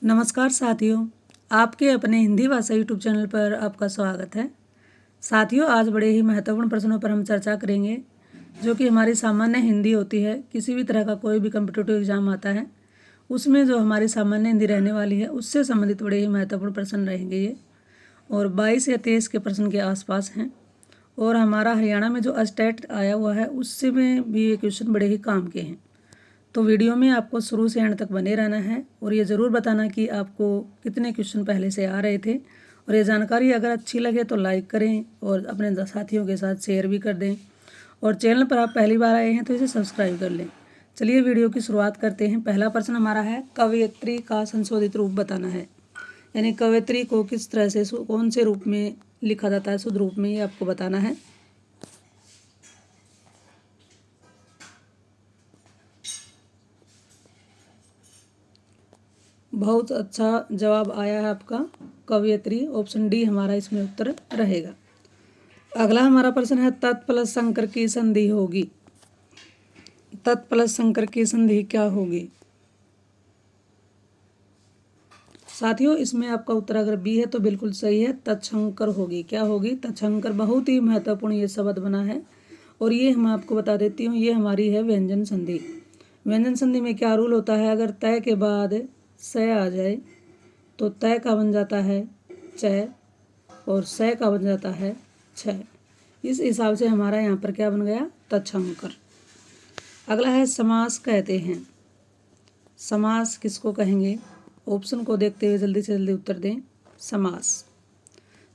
नमस्कार साथियों, आपके अपने हिंदी भाषा यूट्यूब चैनल पर आपका स्वागत है। साथियों, आज बड़े ही महत्वपूर्ण प्रश्नों पर हम चर्चा करेंगे जो कि हमारी सामान्य हिंदी होती है। किसी भी तरह का कोई भी कम्पिटिटिव एग्जाम आता है उसमें जो हमारी सामान्य हिंदी रहने वाली है उससे संबंधित बड़े ही महत्वपूर्ण प्रश्न रहेंगे ये, और 22 या 23 के प्रश्न के आसपास हैं। और हमारा हरियाणा में जो स्टेट आया हुआ है उससे में भी ये क्वेश्चन बड़े ही काम के हैं। तो वीडियो में आपको शुरू से एंड तक बने रहना है और ये ज़रूर बताना कि आपको कितने क्वेश्चन पहले से आ रहे थे। और ये जानकारी अगर अच्छी लगे तो लाइक करें और अपने साथियों के साथ शेयर भी कर दें। और चैनल पर आप पहली बार आए हैं तो इसे सब्सक्राइब कर लें। चलिए वीडियो की शुरुआत करते हैं। पहला प्रश्न हमारा है, कवयित्री का संशोधित रूप बताना है। यानी कवयित्री को किस तरह से कौन से रूप में लिखा जाता है, शुद्ध रूप में, ये आपको बताना है। बहुत अच्छा जवाब आया है आपका, कवयित्री। ऑप्शन डी हमारा इसमें उत्तर रहेगा। अगला हमारा प्रश्न है, तत् प्लस संकर की संधि होगी। तत् प्लस संकर की संधि क्या होगी? साथियों, इसमें आपका उत्तर अगर बी है तो बिल्कुल सही है, तत्संकर होगी। क्या होगी? तत्संकर। बहुत ही महत्वपूर्ण ये शब्द बना है और ये हम आपको बता देती हूँ, ये हमारी है व्यंजन संधि। व्यंजन संधि में क्या रूल होता है, अगर तय के बाद स आ जाए तो तय का बन जाता है च और स का बन जाता है छ। इस हिसाब से हमारा यहाँ पर क्या बन गया? तत्संकर। अगला है, समास कहते हैं। समास किसको कहेंगे? ऑप्शन को देखते हुए जल्दी से जल्दी उत्तर दें। समास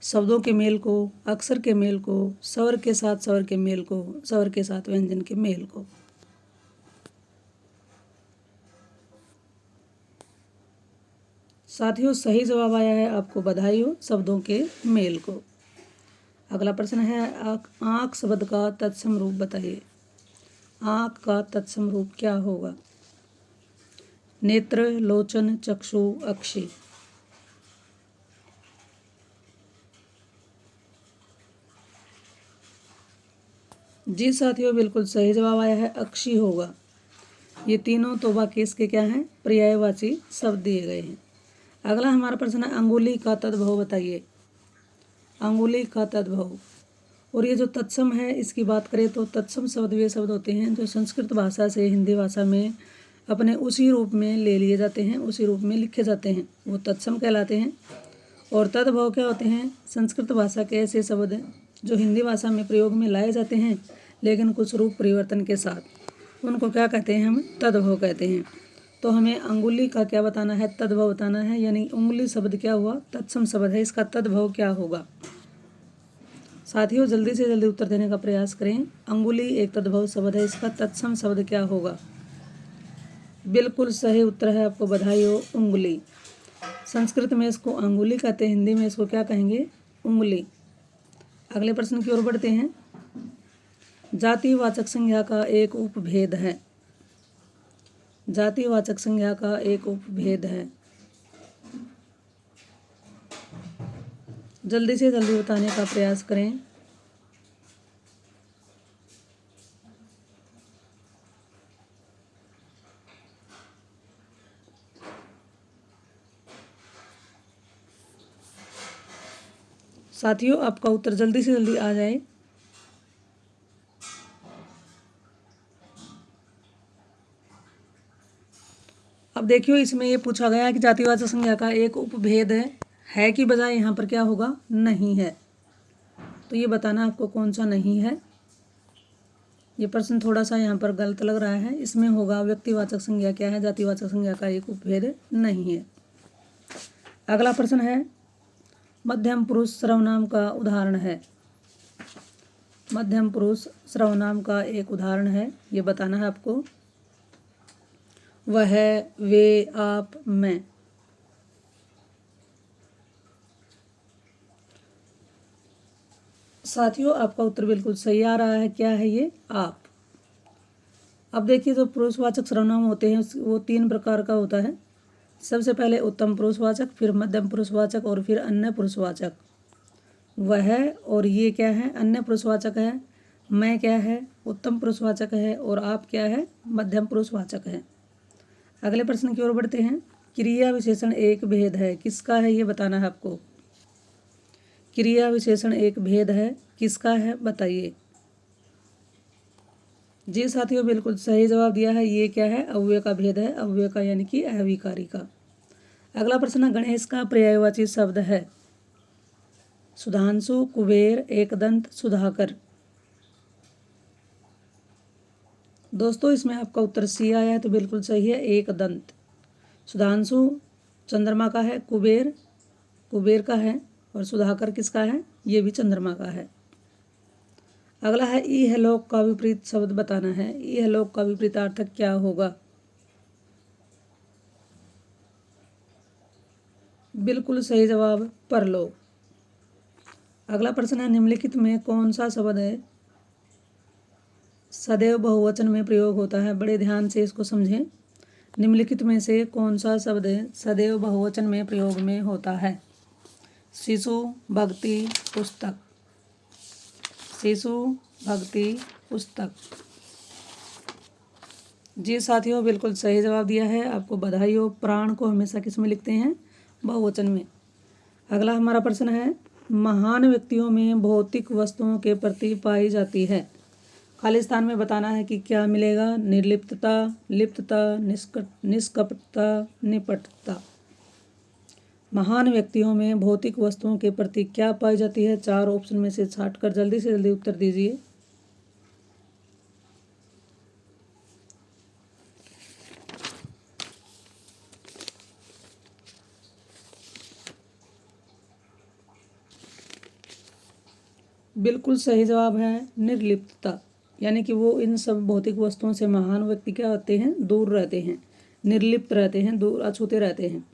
शब्दों के मेल को, अक्षर के मेल को, स्वर के साथ स्वर के मेल को, स्वर के साथ व्यंजन के मेल को। साथियों, सही जवाब आया है, आपको बधाई हो, शब्दों के मेल को। अगला प्रश्न है, आँख शब्द का तत्सम रूप बताइए। आँख का तत्सम रूप क्या होगा? नेत्र, लोचन, चक्षु, अक्षि। जी साथियों, बिल्कुल सही जवाब आया है, अक्षि होगा। ये तीनों तो बाकी इसके क्या हैं? पर्यायवाची शब्द दिए गए हैं। अगला हमारा प्रश्न है, अंगुली का तद्भव बताइए। अंगुली का तद्भव। और ये जो तत्सम है इसकी बात करें तो तत्सम शब्द वे शब्द होते हैं जो संस्कृत भाषा से हिंदी भाषा में अपने उसी रूप में ले लिए जाते हैं, उसी रूप में लिखे जाते हैं, वो तत्सम कहलाते हैं। और तद्भव क्या होते हैं? संस्कृत भाषा के ऐसे शब्द जो हिंदी भाषा में प्रयोग में लाए जाते हैं लेकिन कुछ रूप परिवर्तन के साथ, उनको क्या कहते हैं? हम तद्भव कहते हैं। तो हमें अंगुली का क्या बताना है? तद्भव बताना है। यानी उंगली शब्द क्या हुआ? तत्सम शब्द है, इसका तद्भव क्या होगा? साथियों, जल्दी से जल्दी उत्तर देने का प्रयास करें। अंगुली एक तद्भव शब्द है, इसका तत्सम शब्द क्या होगा? बिल्कुल सही उत्तर है, आपको बधाई हो, उंगली। संस्कृत में इसको अंगुली कहते हैं, हिंदी में इसको क्या कहेंगे? उंगली। अगले प्रश्न की ओर बढ़ते हैं। जातिवाचक संज्ञा का एक उपभेद है। जातिवाचक संज्ञा का एक उपभेद है। जल्दी से जल्दी बताने का प्रयास करें। साथियों, आपका उत्तर जल्दी से जल्दी आ जाए। अब देखियो, इसमें ये पूछा गया कि जातिवाचक संज्ञा का एक उपभेद है कि बजाय यहाँ पर क्या होगा? नहीं है। तो ये बताना आपको कौन सा नहीं है। ये प्रश्न थोड़ा सा यहाँ पर गलत लग रहा है। इसमें होगा व्यक्तिवाचक संज्ञा क्या है, जातिवाचक संज्ञा का एक उपभेद नहीं है। अगला प्रश्न है, मध्यम पुरुष सर्वनाम का उदाहरण है। मध्यम पुरुष सर्वनाम का एक उदाहरण है, ये बताना है आपको। वह, वे, आप, मैं। साथियों, आपका उत्तर बिल्कुल सही आ रहा है। क्या है ये? आप। अब देखिए, जो पुरुषवाचक सर्वनाम होते हैं वो 3 प्रकार का होता है। सबसे पहले उत्तम पुरुषवाचक, फिर मध्यम पुरुषवाचक और फिर अन्य पुरुषवाचक। वह और ये क्या है? अन्य पुरुषवाचक है। मैं क्या है? उत्तम पुरुषवाचक है। और आप क्या है? मध्यम पुरुषवाचक है। अगले प्रश्न की ओर बढ़ते हैं। क्रिया विशेषण एक भेद है, किसका है ये बताना है आपको। क्रिया विशेषण एक भेद है, किसका है बताइए। जी साथियों, बिल्कुल सही जवाब दिया है। ये क्या है, अव्यय का भेद है, अव्यय का यानी कि अविकारी का। अगला प्रश्न, गणेश का पर्यायवाची शब्द है। सुधांशु, कुबेर, एकदंत, सुधाकर। दोस्तों इसमें आपका उत्तर सी आया है, तो बिल्कुल सही है, एकदंत। सुधांशु चंद्रमा का है, कुबेर का है, और सुधाकर किसका है, ये भी चंद्रमा का है। अगला है, इहलोक का विपरीत शब्द बताना है। इहलोक का विपरीतार्थक क्या होगा। बिल्कुल सही जवाब, परलोक। अगला प्रश्न है, निम्नलिखित में कौन सा शब्द है सदैव बहुवचन में प्रयोग होता है। बड़े ध्यान से इसको समझें। निम्नलिखित में से कौन सा शब्द है सदैव बहुवचन में प्रयोग में होता है। शिशु, भक्ति, पुस्तक। शिशु, भक्ति, पुस्तक। जी साथियों, बिल्कुल सही जवाब दिया है, आपको बधाई हो। प्राण को हमेशा किस में लिखते हैं, बहुवचन में। अगला हमारा प्रश्न है, महान व्यक्तियों में भौतिक वस्तुओं के प्रति पाई जाती है। खाली स्थान में बताना है कि क्या मिलेगा। निर्लिप्तता, लिप्तता, निष्कपटता, निपटता। महान व्यक्तियों में भौतिक वस्तुओं के प्रति क्या पाई जाती है। 4 ऑप्शन में से छांट कर जल्दी से जल्दी उत्तर दीजिए। बिल्कुल सही जवाब है निर्लिप्तता, यानी कि वो इन सब भौतिक वस्तुओं से महान व्यक्ति क्या होते हैं, दूर रहते हैं, निर्लिप्त रहते हैं, दूर अछूते रहते हैं।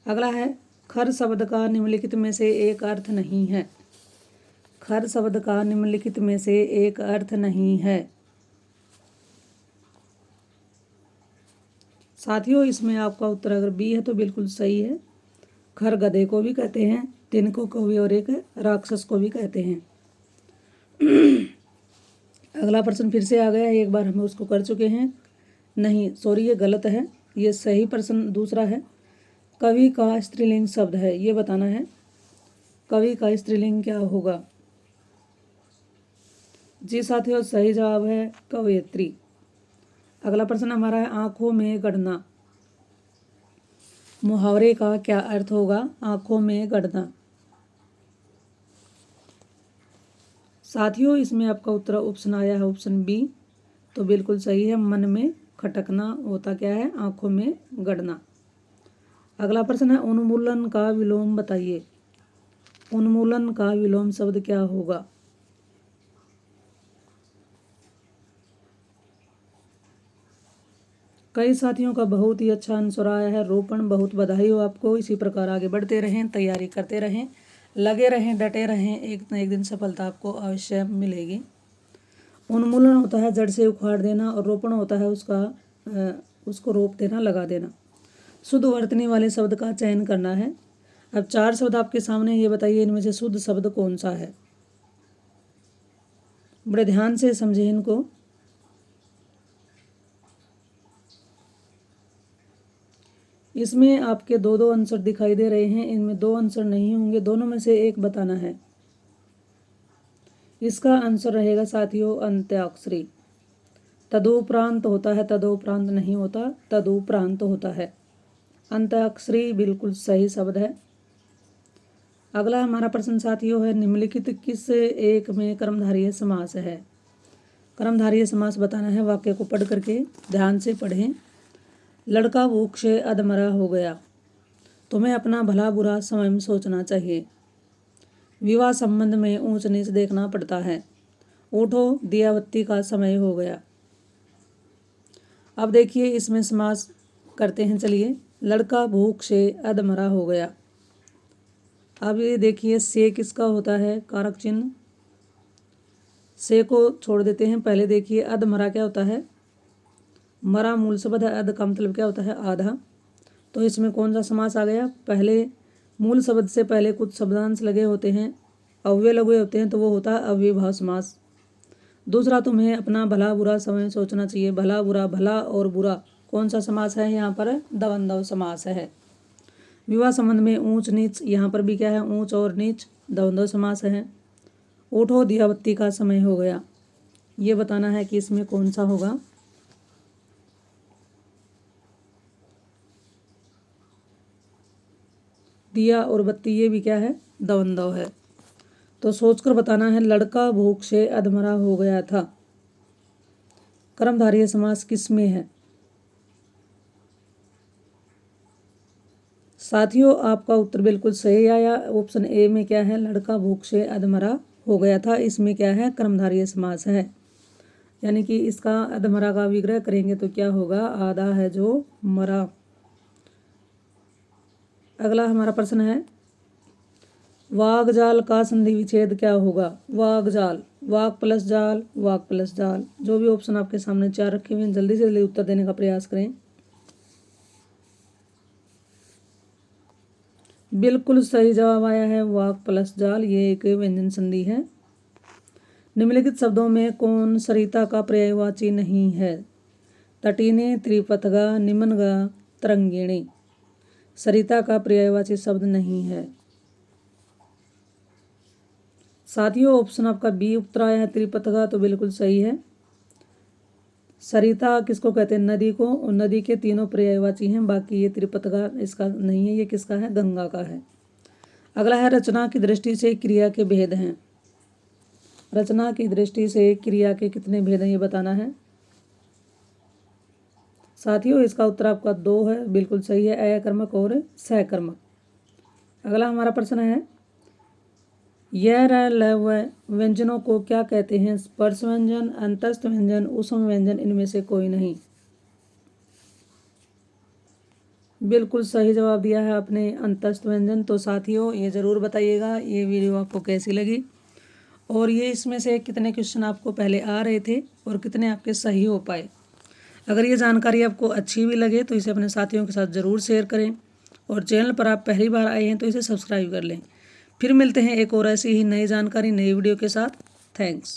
अगला है, खर शब्द का निम्नलिखित में से एक अर्थ नहीं है। खर शब्द का निम्नलिखित में से एक अर्थ नहीं है। साथियों इसमें आपका उत्तर अगर बी है तो बिल्कुल सही है। खर गधे को भी कहते हैं, तिनको को भी, और एक राक्षस को भी कहते हैं। अगला प्रश्न फिर से आ गया है, एक बार हम उसको कर चुके हैं। नहीं सॉरी, ये गलत है, ये सही प्रश्न दूसरा है। कवि का स्त्रीलिंग शब्द है, ये बताना है। कवि का स्त्रीलिंग क्या होगा। जी साथियों, सही जवाब है कवयित्री। अगला प्रश्न हमारा है, आंखों में गड़ना। मुहावरे का क्या अर्थ होगा, आंखों में गड़ना। साथियों इसमें आपका उत्तर ऑप्शन आया है ऑप्शन बी, तो बिल्कुल सही है। मन में खटकना होता क्या है, आंखों में गड़ना। अगला प्रश्न है, उन्मूलन का विलोम बताइए। उन्मूलन का विलोम शब्द क्या होगा। कई साथियों का बहुत ही अच्छा आंसर आया है रोपण, बहुत बधाई हो आपको। इसी प्रकार आगे बढ़ते रहें, तैयारी करते रहें, लगे रहें, डटे रहें, एक न एक दिन सफलता आपको अवश्य मिलेगी। उन्मूलन होता है जड़ से उखाड़ देना, और रोपण होता है उसको रोप देना, लगा देना। शुद्ध वर्तनी वाले शब्द का चयन करना है। अब 4 शब्द आपके सामने, ये बताइए इनमें से शुद्ध शब्द कौन सा है। बड़े ध्यान से समझें इनको। इसमें आपके 2-2 आंसर दिखाई दे रहे हैं, इनमें 2 आंसर नहीं होंगे, दोनों में से एक बताना है। इसका आंसर रहेगा साथियों अंत्याक्षरी। तदुपरांत होता है, तदुपरांत नहीं होता, तदुपरांत होता है। अंत्याक्षरी बिल्कुल सही शब्द है। अगला हमारा प्रश्न साथियों है, निम्नलिखित किस एक में कर्मधारय समास है। कर्मधारय समास बताना है, वाक्य को पढ़ करके ध्यान से पढ़ें। लड़का भूख से अधमरा हो गया, तुम्हें अपना भला बुरा स्वयं सोचना चाहिए। विवाह संबंध में ऊंच नीच देखना पड़ता है। उठो, दिया बत्ती का समय हो गया। अब देखिए इसमें समास करते हैं, चलिए। लड़का भूख से अधमरा हो गया। अब ये देखिए से किसका होता है, कारक चिन्ह। से को छोड़ देते हैं। पहले देखिए अधमरा क्या होता है, मरा मूल शब्द है, अध का मतलब क्या होता है, आधा। तो इसमें कौन सा समास आ गया, पहले मूल शब्द से पहले कुछ शब्दांश लगे होते हैं, अव्यय लगे होते हैं, तो वो होता है अव्ययभाव समास। दूसरा, तुम्हें अपना भला बुरा समय सोचना चाहिए। भला बुरा, भला और बुरा कौन सा समास है यहाँ पर? द्वंद्व समास है। विवाह संबंध में ऊंच नीच, यहाँ पर भी क्या है? ऊंच और नीच द्वंद्व समास है। उठो दिया बत्ती का समय हो गया, ये बताना है कि इसमें कौन सा होगा? दिया और बत्ती, ये भी क्या है? द्वंद्व है। तो सोचकर बताना है। लड़का भूख से अधमरा हो गया था, कर्मधारय समास किसमें है? साथियों, आपका उत्तर बिल्कुल सही आया। ऑप्शन ए में क्या है? लड़का भूख से अधमरा हो गया था, इसमें क्या है? कर्मधारय समास है। यानी कि इसका अधमरा का विग्रह करेंगे तो क्या होगा? आधा है जो मरा। अगला हमारा प्रश्न है, वाग जाल का संधि विच्छेद क्या होगा? वाग जाल, वाग प्लस जाल, वाग प्लस जाल। जो भी ऑप्शन आपके सामने 4 रखे हुए हैं, जल्दी से जल्दी उत्तर देने का प्रयास करें। बिल्कुल सही जवाब आया है, वाग प्लस जाल, ये एक व्यंजन संधि है। निम्नलिखित शब्दों में कौन सरिता का पर्यायवाची नहीं है? तटीने, त्रिपथगा, निमनगा, तरंगिणी। सरिता का पर्यायवाची शब्द नहीं है। साथियों, ऑप्शन आपका बी उत्तर आया है, त्रिपथगा, तो बिल्कुल सही है। सरिता किसको कहते हैं? नदी को, और नदी के तीनों पर्यायवाची हैं, बाकी ये त्रिपथगा इसका नहीं है। ये किसका है? गंगा का है। अगला है, रचना की दृष्टि से क्रिया के भेद हैं। रचना की दृष्टि से क्रिया के कितने भेद हैं, ये बताना है। साथियों, इसका उत्तर आपका 2 है, बिल्कुल सही है, अकर्मक और सहकर्मक। अगला हमारा प्रश्न है, यह र ल व व्यंजनों को क्या कहते हैं? स्पर्श व्यंजन, अंतस्थ व्यंजन, ऊष्म व्यंजन, इनमें से कोई नहीं। बिल्कुल सही जवाब दिया है आपने, अंतस्थ व्यंजन। तो साथियों, ये ज़रूर बताइएगा ये वीडियो आपको कैसी लगी, और ये इसमें से कितने क्वेश्चन आपको पहले आ रहे थे और कितने आपके सही हो पाए। अगर ये जानकारी आपको अच्छी भी लगे तो इसे अपने साथियों के साथ ज़रूर शेयर करें, और चैनल पर आप पहली बार आए हैं तो इसे सब्सक्राइब कर लें। फिर मिलते हैं एक और ऐसी ही नई जानकारी, नई वीडियो के साथ। थैंक्स।